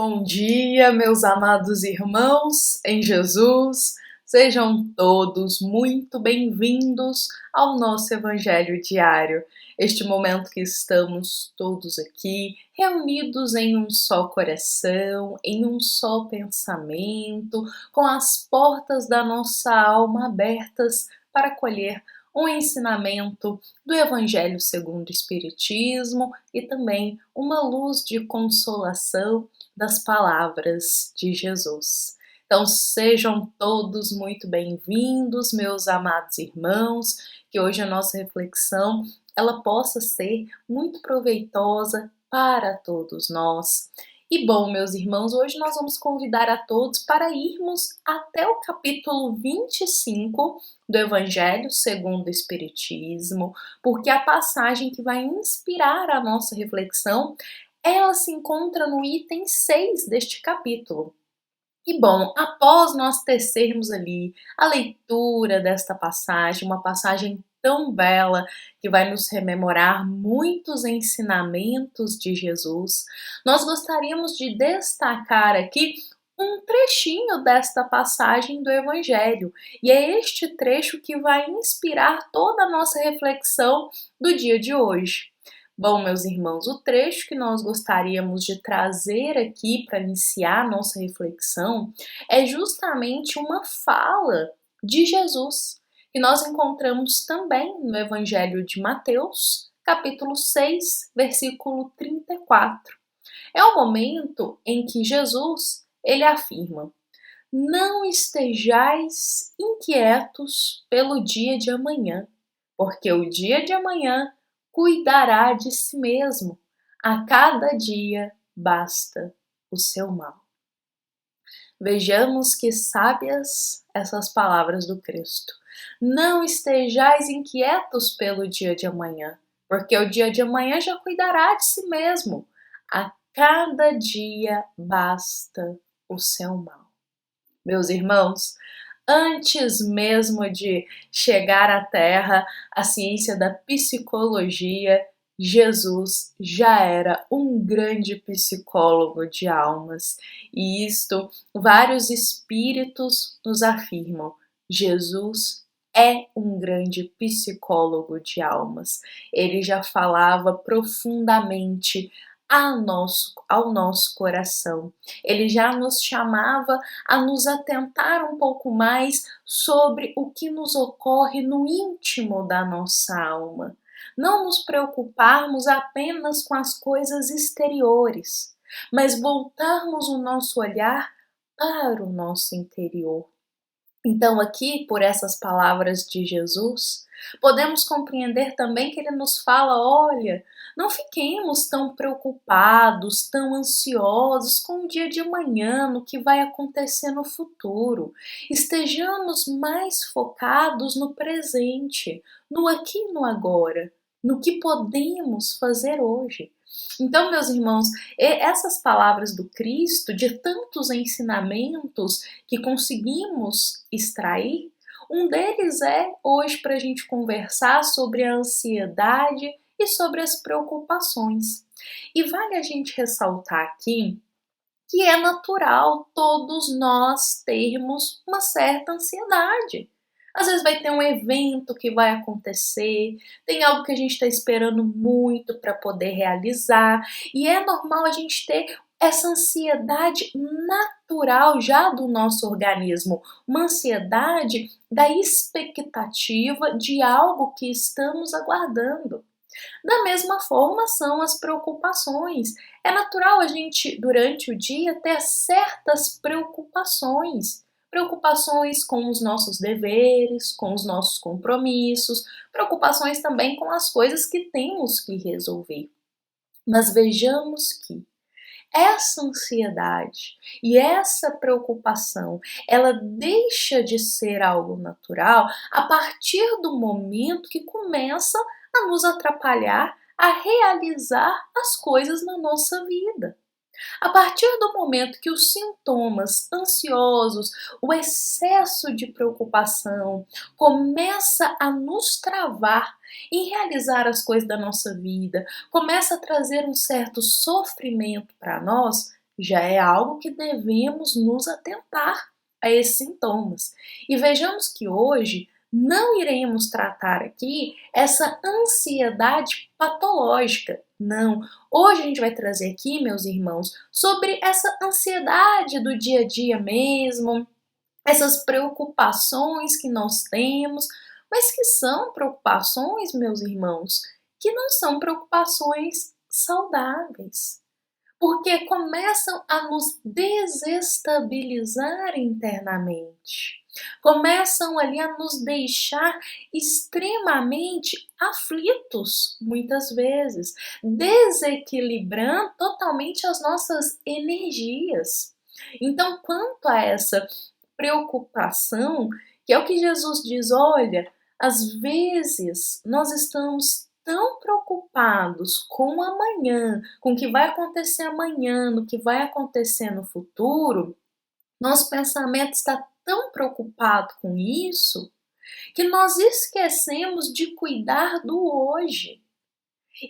Bom dia, meus amados irmãos em Jesus. Sejam todos muito bem-vindos ao nosso Evangelho diário. Este momento que estamos todos aqui, reunidos em um só coração, em um só pensamento, com as portas da nossa alma abertas para acolher um ensinamento do Evangelho segundo o Espiritismo e também uma luz de consolação das palavras de Jesus. Então sejam todos muito bem-vindos, meus amados irmãos, que hoje a nossa reflexão ela possa ser muito proveitosa para todos nós. E bom, meus irmãos, hoje nós vamos convidar a todos para irmos até o capítulo 25 do Evangelho segundo o Espiritismo, porque a passagem que vai inspirar a nossa reflexão ela se encontra no item 6 deste capítulo. E bom, após nós tecermos ali a leitura desta passagem, uma passagem tão bela que vai nos rememorar muitos ensinamentos de Jesus, nós gostaríamos de destacar aqui um trechinho desta passagem do Evangelho. E é este trecho que vai inspirar toda a nossa reflexão do dia de hoje. Bom, meus irmãos, o trecho que nós gostaríamos de trazer aqui para iniciar nossa reflexão é justamente uma fala de Jesus, que nós encontramos também no Evangelho de Mateus, capítulo 6, versículo 34. É o momento em que Jesus, ele afirma: "Não estejais inquietos pelo dia de amanhã, porque o dia de amanhã cuidará de si mesmo. A cada dia basta o seu mal." Vejamos que sábias essas palavras do Cristo. Não estejais inquietos pelo dia de amanhã, porque o dia de amanhã já cuidará de si mesmo. A cada dia basta o seu mal. Meus irmãos, antes mesmo de chegar à Terra, a ciência da psicologia, Jesus já era um grande psicólogo de almas. E isto, vários espíritos nos afirmam. Jesus é um grande psicólogo de almas. Ele já falava profundamente ao nosso coração. Ele já nos chamava a nos atentar um pouco mais sobre o que nos ocorre no íntimo da nossa alma. Não nos preocuparmos apenas com as coisas exteriores, mas voltarmos o nosso olhar para o nosso interior. Então, aqui, por essas palavras de Jesus, podemos compreender também que ele nos fala: olha, não fiquemos tão preocupados, tão ansiosos com o dia de amanhã, no que vai acontecer no futuro. Estejamos mais focados no presente, no aqui e no agora, no que podemos fazer hoje. Então, meus irmãos, essas palavras do Cristo, de tantos ensinamentos que conseguimos extrair, um deles é hoje para a gente conversar sobre a ansiedade e sobre as preocupações. E vale a gente ressaltar aqui que é natural todos nós termos uma certa ansiedade. Às vezes vai ter um evento que vai acontecer, tem algo que a gente está esperando muito para poder realizar, e é normal a gente ter essa ansiedade natural já do nosso organismo, uma ansiedade da expectativa de algo que estamos aguardando. Da mesma forma são as preocupações. É natural a gente, durante o dia, ter certas preocupações. Preocupações com os nossos deveres, com os nossos compromissos, preocupações também com as coisas que temos que resolver. Mas vejamos que essa ansiedade e essa preocupação, ela deixa de ser algo natural a partir do momento que começa a nos atrapalhar a realizar as coisas na nossa vida. A partir do momento que os sintomas ansiosos, o excesso de preocupação começa a nos travar em realizar as coisas da nossa vida, começa a trazer um certo sofrimento para nós, já é algo que devemos nos atentar a esses sintomas. E vejamos que hoje não iremos tratar aqui essa ansiedade patológica. Não. Hoje a gente vai trazer aqui, meus irmãos, sobre essa ansiedade do dia a dia mesmo, essas preocupações que nós temos, mas que são preocupações, meus irmãos, que não são preocupações saudáveis, porque começam a nos desestabilizar internamente. Começam ali a nos deixar extremamente aflitos, muitas vezes, desequilibrando totalmente as nossas energias. Então, quanto a essa preocupação, que é o que Jesus diz, olha, às vezes nós estamos tão preocupados com o amanhã, com o que vai acontecer amanhã, no que vai acontecer no futuro, nosso pensamento está tão preocupado com isso, que nós esquecemos de cuidar do hoje.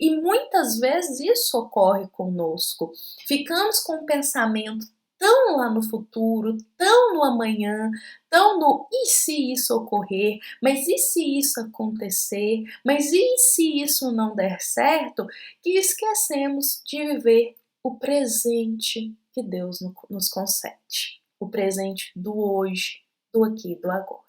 E muitas vezes isso ocorre conosco. Ficamos com um pensamento tão lá no futuro, tão no amanhã, tão no e se isso ocorrer, mas e se isso acontecer, mas e se isso não der certo, que esquecemos de viver o presente que Deus nos concede. O presente do hoje, do aqui, do agora.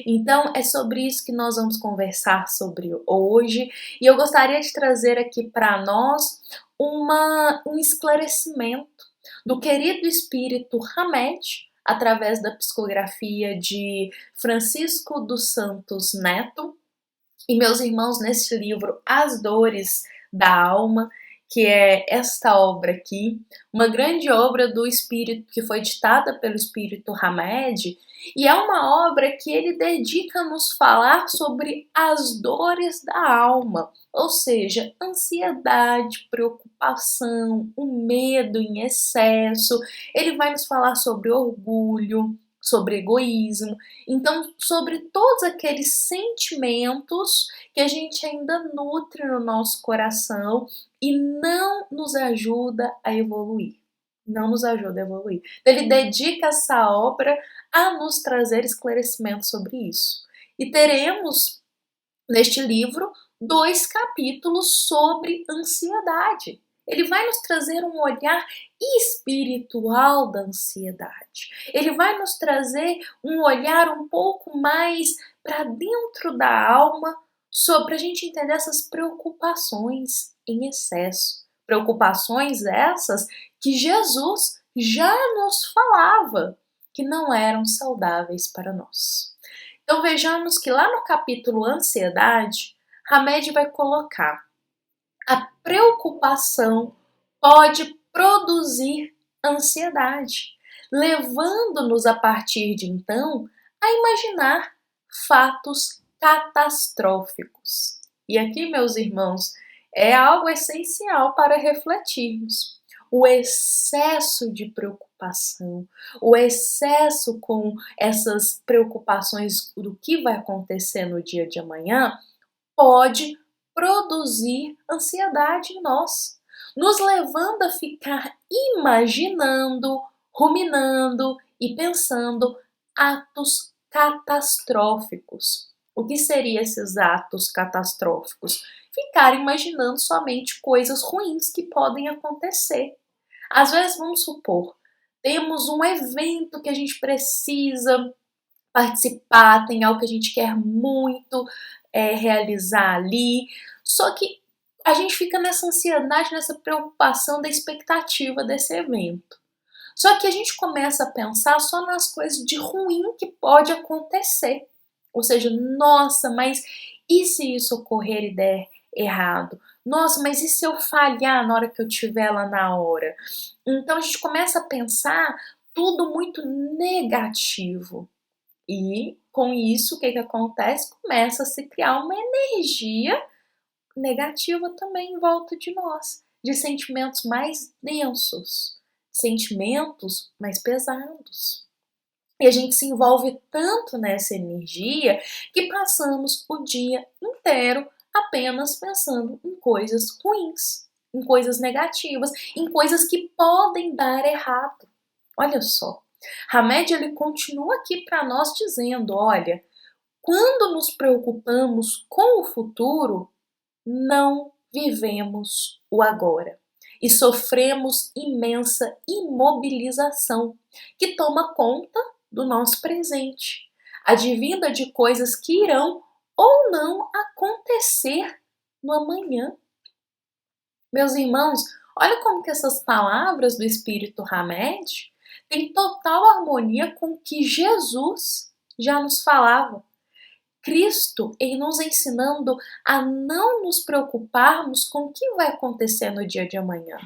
Então, é sobre isso que nós vamos conversar sobre hoje, e eu gostaria de trazer aqui para nós um esclarecimento do querido espírito Hamed, através da psicografia de Francisco dos Santos Neto. E meus irmãos, neste livro As Dores da Alma, que é esta obra aqui, uma grande obra do espírito que foi ditada pelo espírito Hamed, e é uma obra que ele dedica a nos falar sobre as dores da alma, ou seja, ansiedade, preocupação, o medo em excesso. Ele vai nos falar sobre orgulho, sobre egoísmo, então sobre todos aqueles sentimentos que a gente ainda nutre no nosso coração e não nos ajuda a evoluir. Não nos ajuda a evoluir. Ele dedica essa obra a nos trazer esclarecimento sobre isso. E teremos neste livro 2 capítulos sobre ansiedade. Ele vai nos trazer um olhar espiritual da ansiedade. Ele vai nos trazer um olhar um pouco mais para dentro da alma, sobre a gente entender essas preocupações em excesso. Preocupações essas que Jesus já nos falava que não eram saudáveis para nós. Então vejamos que lá no capítulo Ansiedade, Hamed vai colocar: a preocupação pode produzir ansiedade, levando-nos a partir de então a imaginar fatos catastróficos. E aqui, meus irmãos, é algo essencial para refletirmos. O excesso de preocupação, o excesso com essas preocupações do que vai acontecer no dia de amanhã, pode produzir ansiedade em nós, nos levando a ficar imaginando, ruminando e pensando atos catastróficos. O que seriam esses atos catastróficos? Ficar imaginando somente coisas ruins que podem acontecer. Às vezes, vamos supor, temos um evento que a gente precisa participar, tem algo que a gente quer muito realizar ali, só que a gente fica nessa ansiedade, nessa preocupação da expectativa desse evento. Só que a gente começa a pensar só nas coisas de ruim que pode acontecer. Ou seja, nossa, mas e se isso ocorrer e der errado? Nossa, mas e se eu falhar na hora que eu estiver lá na hora? Então a gente começa a pensar tudo muito negativo. E com isso, o que acontece? Começa a se criar uma energia negativa também em volta de nós, de sentimentos mais densos, sentimentos mais pesados. E a gente se envolve tanto nessa energia que passamos o dia inteiro apenas pensando em coisas ruins. em coisas negativas, em coisas que podem dar errado. Olha só, Hamed ele continua aqui para nós dizendo, olha, quando nos preocupamos com o futuro, não vivemos o agora e sofremos imensa imobilização que toma conta do nosso presente, advinda de coisas que irão ou não acontecer no amanhã. Meus irmãos, olha como que essas palavras do Espírito Hamed têm total harmonia com o que Jesus já nos falava. Cristo em nos ensinando a não nos preocuparmos com o que vai acontecer no dia de amanhã,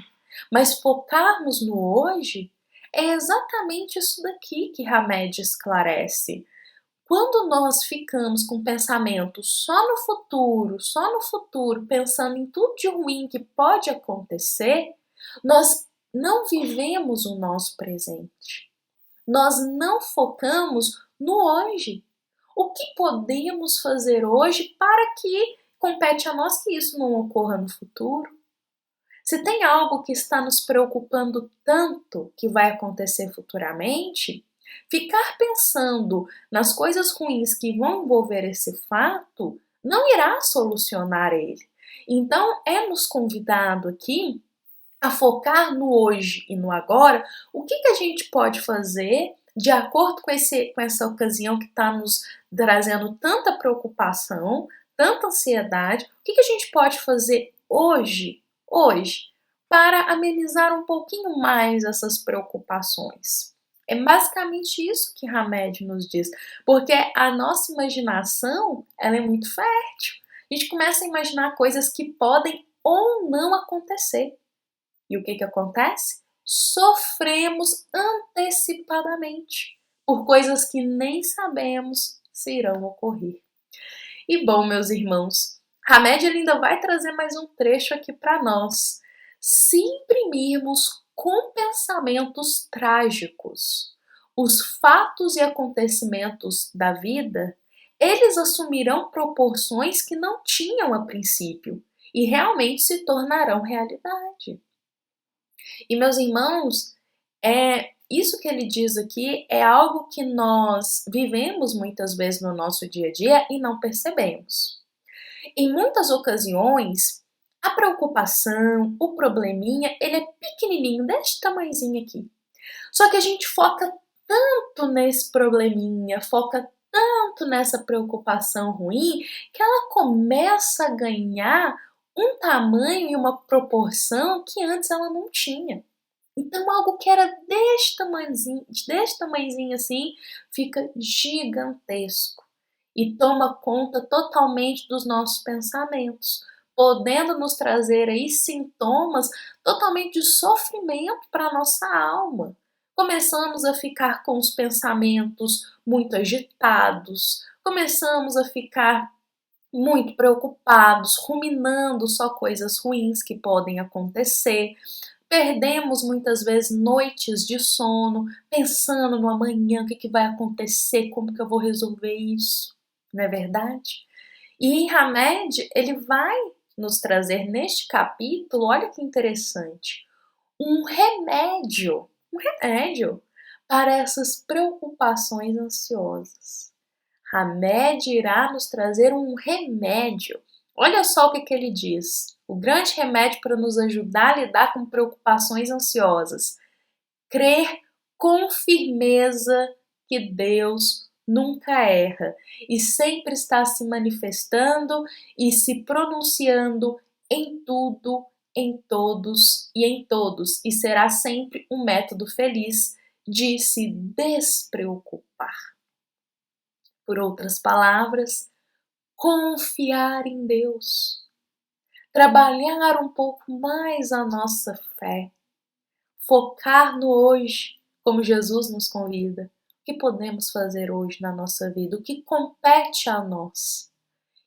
mas focarmos no hoje. É exatamente isso daqui que Hamed esclarece. Quando nós ficamos com pensamentos só no futuro, pensando em tudo de ruim que pode acontecer, nós não vivemos o nosso presente. Nós não focamos no hoje. O que podemos fazer hoje para que compete a nós que isso não ocorra no futuro? Se tem algo que está nos preocupando tanto que vai acontecer futuramente, ficar pensando nas coisas ruins que vão envolver esse fato não irá solucionar ele. Então, é nos convidado aqui a focar no hoje e no agora, o que a gente pode fazer de acordo com essa ocasião que está nos trazendo tanta preocupação, tanta ansiedade, o que a gente pode fazer hoje, para amenizar um pouquinho mais essas preocupações? É basicamente isso que Hamed nos diz, porque a nossa imaginação ela é muito fértil. A gente começa a imaginar coisas que podem ou não acontecer. E o que acontece? Sofremos antecipadamente por coisas que nem sabemos se irão ocorrer. E bom, meus irmãos, Hamed ainda vai trazer mais um trecho aqui para nós. Se imprimirmos com pensamentos trágicos os fatos e acontecimentos da vida, eles assumirão proporções que não tinham a princípio e realmente se tornarão realidade. E meus irmãos, isso que ele diz aqui é algo que nós vivemos muitas vezes no nosso dia a dia e não percebemos. Em muitas ocasiões, a preocupação, o probleminha, ele é pequenininho, deste tamanhozinho aqui. Só que a gente foca tanto nesse probleminha, foca tanto nessa preocupação ruim, que ela começa a ganhar um tamanho e uma proporção que antes ela não tinha. Então algo que era deste tamanhozinho assim, fica gigantesco e toma conta totalmente dos nossos pensamentos, podendo nos trazer aí sintomas totalmente de sofrimento para a nossa alma. Começamos a ficar com os pensamentos muito agitados, começamos a ficar muito preocupados, ruminando só coisas ruins que podem acontecer. Perdemos muitas vezes noites de sono, pensando no amanhã, o que vai acontecer, como que eu vou resolver isso, não é verdade? E Hamed, ele vai nos trazer neste capítulo, olha que interessante, um remédio para essas preocupações ansiosas. Hamed irá nos trazer um remédio. Olha só o que ele diz. O grande remédio para nos ajudar a lidar com preocupações ansiosas. Crer com firmeza que Deus nunca erra e sempre está se manifestando e se pronunciando em tudo, em todos e será sempre um método feliz de se despreocupar. Por outras palavras, confiar em Deus, trabalhar um pouco mais a nossa fé, focar no hoje, como Jesus nos convida. O que podemos fazer hoje na nossa vida? O que compete a nós?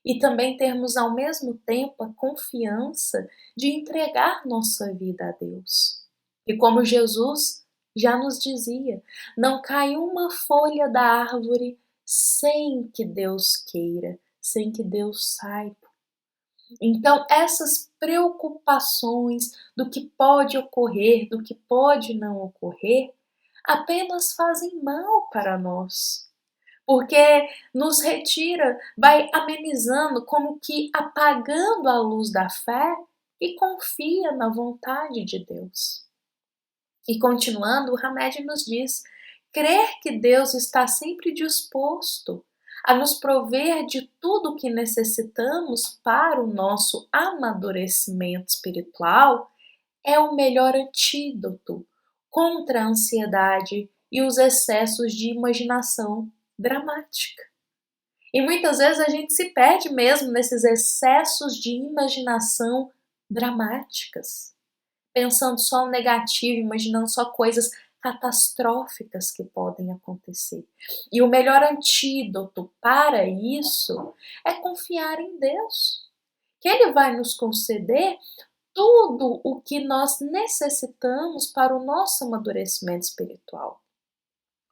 E também termos ao mesmo tempo a confiança de entregar nossa vida a Deus. E como Jesus já nos dizia, não cai uma folha da árvore sem que Deus queira, sem que Deus saiba. Então, essas preocupações do que pode ocorrer, do que pode não ocorrer, apenas fazem mal para nós. Porque nos retira, vai amenizando, como que apagando a luz da fé e confia na vontade de Deus. E continuando, o Hamed nos diz: crer que Deus está sempre disposto a nos prover de tudo o que necessitamos para o nosso amadurecimento espiritual é o melhor antídoto contra a ansiedade e os excessos de imaginação dramática. E muitas vezes a gente se perde mesmo nesses excessos de imaginação dramáticas, pensando só o negativo, imaginando só coisas catastróficas que podem acontecer. E o melhor antídoto para isso é confiar em Deus, que Ele vai nos conceder tudo o que nós necessitamos para o nosso amadurecimento espiritual.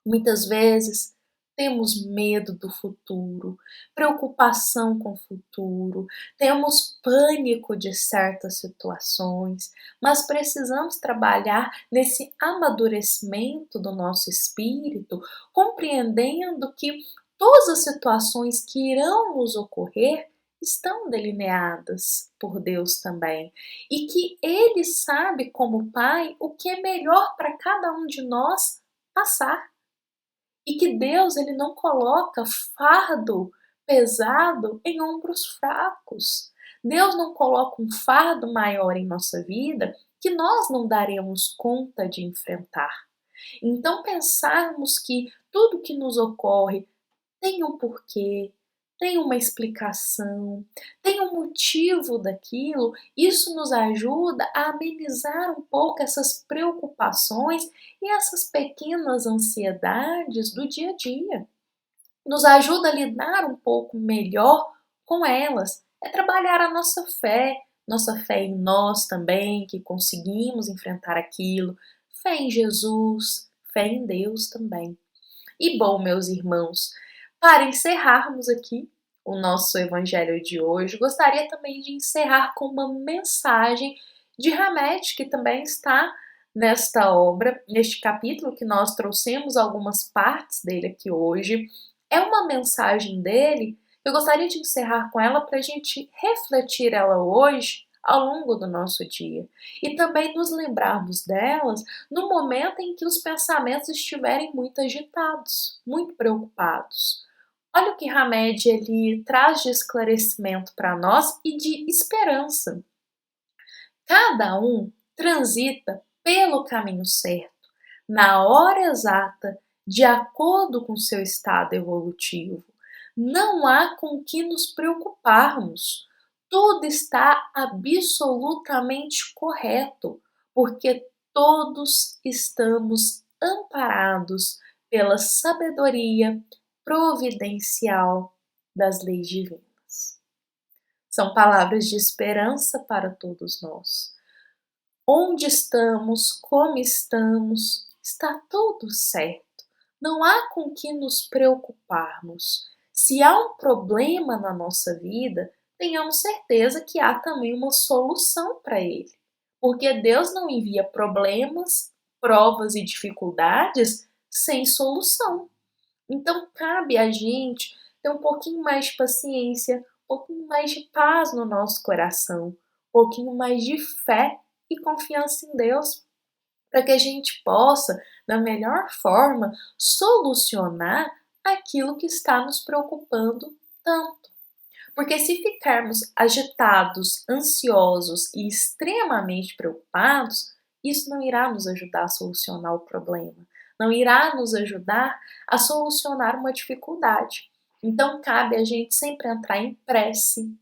Muitas vezes temos medo do futuro, preocupação com o futuro, temos pânico de certas situações, mas precisamos trabalhar nesse amadurecimento do nosso espírito, compreendendo que todas as situações que irão nos ocorrer estão delineadas por Deus também, e que Ele sabe, como Pai, o que é melhor para cada um de nós passar. E que Deus, ele não coloca fardo pesado em ombros fracos. Deus não coloca um fardo maior em nossa vida que nós não daremos conta de enfrentar. Então, pensarmos que tudo que nos ocorre tem um porquê, tem uma explicação, tem um motivo daquilo, isso nos ajuda a amenizar um pouco essas preocupações e essas pequenas ansiedades do dia a dia. Nos ajuda a lidar um pouco melhor com elas. É trabalhar a nossa fé em nós também, que conseguimos enfrentar aquilo, fé em Jesus, fé em Deus também. E bom, meus irmãos, para encerrarmos aqui o nosso evangelho de hoje, gostaria também de encerrar com uma mensagem de Hamed, que também está nesta obra, neste capítulo que nós trouxemos algumas partes dele aqui hoje. É uma mensagem dele, eu gostaria de encerrar com ela para a gente refletir ela hoje ao longo do nosso dia e também nos lembrarmos delas no momento em que os pensamentos estiverem muito agitados, muito preocupados. Olha o que Hamed ele traz de esclarecimento para nós e de esperança. Cada um transita pelo caminho certo, na hora exata, de acordo com seu estado evolutivo. Não há com que nos preocuparmos. Tudo está absolutamente correto, porque todos estamos amparados pela sabedoria providencial das leis divinas. São palavras de esperança para todos nós. Onde estamos, como estamos, está tudo certo. Não há com que nos preocuparmos. Se há um problema na nossa vida, tenhamos certeza que há também uma solução para ele. Porque Deus não envia problemas, provas e dificuldades sem solução. Então cabe a gente ter um pouquinho mais de paciência, um pouquinho mais de paz no nosso coração, um pouquinho mais de fé e confiança em Deus, para que a gente possa, da melhor forma, solucionar aquilo que está nos preocupando tanto. Porque se ficarmos agitados, ansiosos e extremamente preocupados, isso não irá nos ajudar a solucionar o problema, não irá nos ajudar a solucionar uma dificuldade. Então cabe a gente sempre entrar em prece,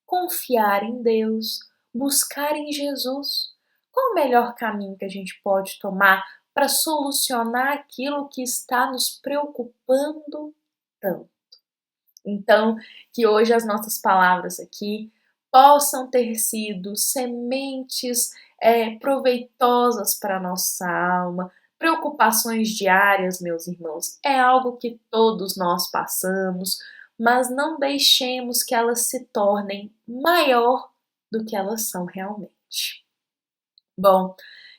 confiar em Deus, buscar em Jesus. Qual o melhor caminho que a gente pode tomar para solucionar aquilo que está nos preocupando tanto? Então, que hoje as nossas palavras aqui possam ter sido sementes proveitosas para a nossa alma. Preocupações diárias, meus irmãos, é algo que todos nós passamos. mas não deixemos que elas se tornem maior do que elas são realmente. Bom,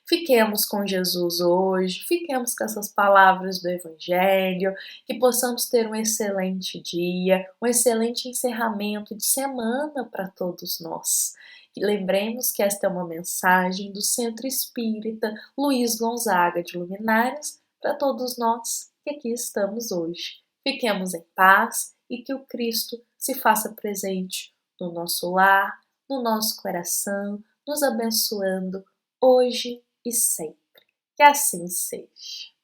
fiquemos com Jesus hoje, fiquemos com essas palavras do Evangelho, que possamos ter um excelente dia, um excelente encerramento de semana para todos nós. E lembremos que esta é uma mensagem do Centro Espírita Luiz Gonzaga de Luminárias para todos nós que aqui estamos hoje. Fiquemos em paz e que o Cristo se faça presente no nosso lar, no nosso coração, nos abençoando hoje e sempre. Que assim seja.